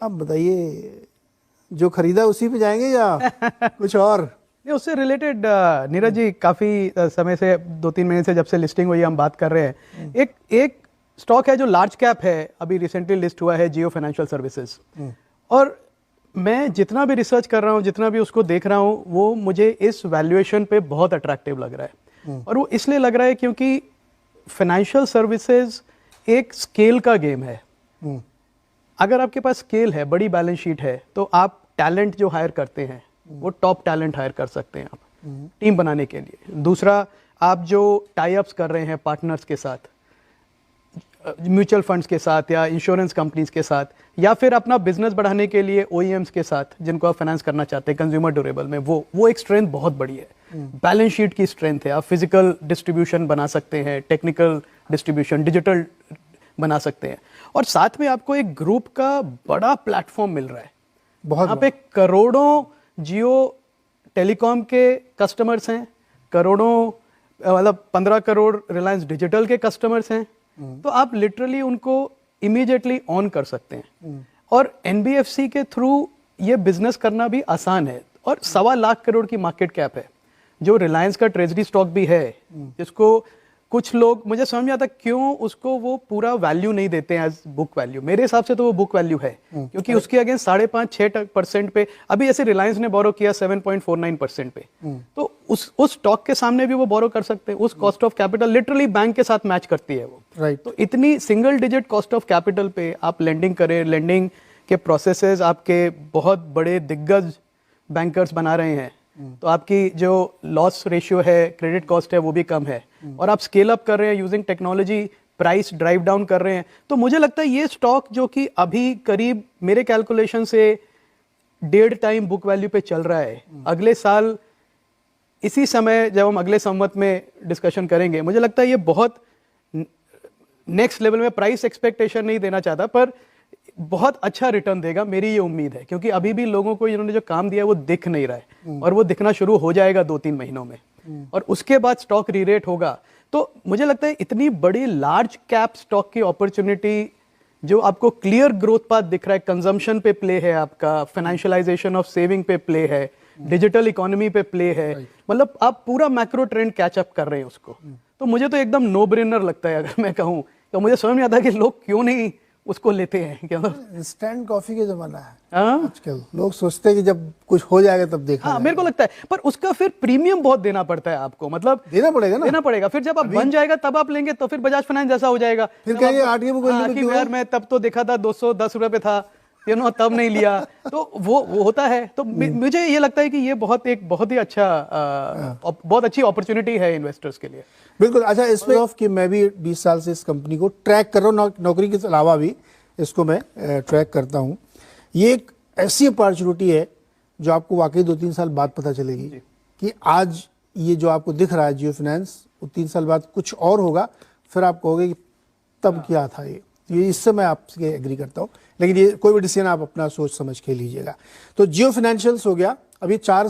अब बताइए, जो खरीदा उसी पे जाएंगे या कुछ और? ये उससे रिलेटेड नीरज जी काफ़ी समय से 2-3 महीने से जब से लिस्टिंग हुई हम बात कर रहे हैं। एक स्टॉक है जो लार्ज कैप है, अभी रिसेंटली लिस्ट हुआ है, जियो फाइनेंशियल सर्विसेज। और मैं जितना भी रिसर्च कर रहा हूँ, जितना भी उसको देख रहा हूँ, वो मुझे इस वैल्यूएशन पे बहुत अट्रैक्टिव लग रहा है। और वो इसलिए लग रहा है क्योंकि फाइनेंशियल सर्विसेज एक स्केल का गेम है। अगर आपके पास स्केल है, बड़ी बैलेंस शीट है, तो आप टैलेंट जो हायर करते हैं वो टॉप टैलेंट हायर कर सकते हैं आप टीम बनाने के लिए। दूसरा, आप जो टाई अप्स कर रहे हैं पार्टनर्स के साथ, म्यूचुअल फंड्स के साथ या इंश्योरेंस कंपनीज के साथ, या फिर अपना बिजनेस बढ़ाने के लिए ओईएम्स के साथ जिनको आप फाइनेंस करना चाहते हैं कंज्यूमर ड्यूरेबल में, वो एक स्ट्रेंथ बहुत बड़ी है। बैलेंस शीट की स्ट्रेंथ है। आप फिजिकल डिस्ट्रीब्यूशन बना सकते हैं, टेक्निकल डिस्ट्रीब्यूशन, डिजिटल बना सकते हैं, और साथ में आपको एक ग्रुप का बड़ा प्लेटफॉर्म मिल रहा है। बहुत आप एक करोड़ों जियो टेलीकॉम के कस्टमर्स हैं, करोड़ों मतलब 15 करोड़ रिलायंस डिजिटल के कस्टमर्स हैं। तो आप लिटरली उनको इमीडिएटली ऑन कर सकते हैं। और एनबीएफसी के थ्रू ये बिजनेस करना भी आसान है। और 1.25 लाख करोड़ की मार्केट कैप है, जो रिलायंस का ट्रेजरी स्टॉक भी है, जिसको कुछ लोग, मुझे समझ में आता क्यों उसको वो पूरा वैल्यू नहीं देते हैं एज बुक वैल्यू। मेरे हिसाब से तो वो बुक वैल्यू है, क्योंकि उसके अगेंस्ट 5.5-6% पे, अभी ऐसे रिलायंस ने बोरो किया 7.49% पे, तो उस स्टॉक के सामने भी वो बोरो कर सकते हैं। उस cost of capital literally bank के साथ मैच करती है वो। राइट। तो इतनी single digit cost of capital पे आप लेंडिंग करें, लेंडिंग के प्रोसेसेस आपके बहुत बड़े दिग्गज बैंकर्स बना रहे हैं, तो आपकी जो लॉस रेशियो है, क्रेडिट कॉस्ट है, वो भी कम है, और आप स्केल अप कर रहे हैं using technology, price drive down कर रहे हैं। तो मुझे लगता है ये स्टॉक जो कि अभी करीब मेरे कैलकुलेशन से 1.5 टाइम बुक वैल्यू पे चल रहा है, अगले साल इसी समय जब हम अगले संवत में डिस्कशन करेंगे, मुझे लगता है ये बहुत नेक्स्ट लेवल में, प्राइस एक्सपेक्टेशन नहीं देना चाहता, पर बहुत अच्छा रिटर्न देगा, मेरी ये उम्मीद है। क्योंकि अभी भी लोगों को इन्होंने जो काम दिया है वो दिख नहीं रहा है, और वो दिखना शुरू हो जाएगा 2-3 महीनों में, और उसके बाद स्टॉक रीरेट होगा। तो मुझे लगता है इतनी बड़ी लार्ज कैप स्टॉक की अपॉर्चुनिटी, जो आपको क्लियर ग्रोथ पाथ दिख रहा है, कंजम्पशन पे प्ले है आपका, फाइनेंशियलाइजेशन ऑफ सेविंग पे प्ले है, डिजिटल इकोनॉमी पे प्ले है, मतलब आप पूरा मैक्रो ट्रेंड कैचअप कर रहे हैं उसको। तो मुझे तो एकदम नो ब्रेनर लगता है, अगर मैं कहूँ तो। मुझे समझ नहीं आता कि लोग क्यों नहीं उसको लेते हैं। क्या इंस्टेंट कॉफी का जमाना है आजकल, लोग सोचते हैं कि जब कुछ हो जाएगा तब देखा। हाँ, मेरे को लगता है, पर उसका फिर प्रीमियम बहुत देना पड़ता है आपको, मतलब देना पड़ेगा ना, देना पड़ेगा। फिर जब आप बन जाएगा तब आप लेंगे, तो फिर बजाज फाइनेंस जैसा हो जाएगा, फिर कहेंगे आरटीए में यार मैं तब तो देखा था 210 रुपए पे था, तब नहीं लिया। तो वो होता है। तो मुझे ये लगता है कि ये बहुत ही अच्छा, बहुत अच्छी अपॉर्चुनिटी है इन्वेस्टर्स के लिए। बिल्कुल। अच्छा, इसमें ऑफ कि मैं भी 20 साल से इस कंपनी को ट्रैक कर रहा हूँ, नौकरी के अलावा भी इसको मैं ट्रैक करता हूँ। ये एक ऐसी अपॉर्चुनिटी है जो आपको वाकई 2-3 साल बाद पता चलेगी कि आज ये जो आपको दिख रहा है जियो फाइनेंस, वो 3 साल बाद कुछ और होगा, फिर आप कहोगे कि तब क्या था ये। इससे मैं आपसे एग्री करता हूँ, लेकिन ये कोई भी डिसीजन आप अपना सोच समझ के लीजिएगा। तो जियो फाइनेंशियल्स हो गया, अभी 4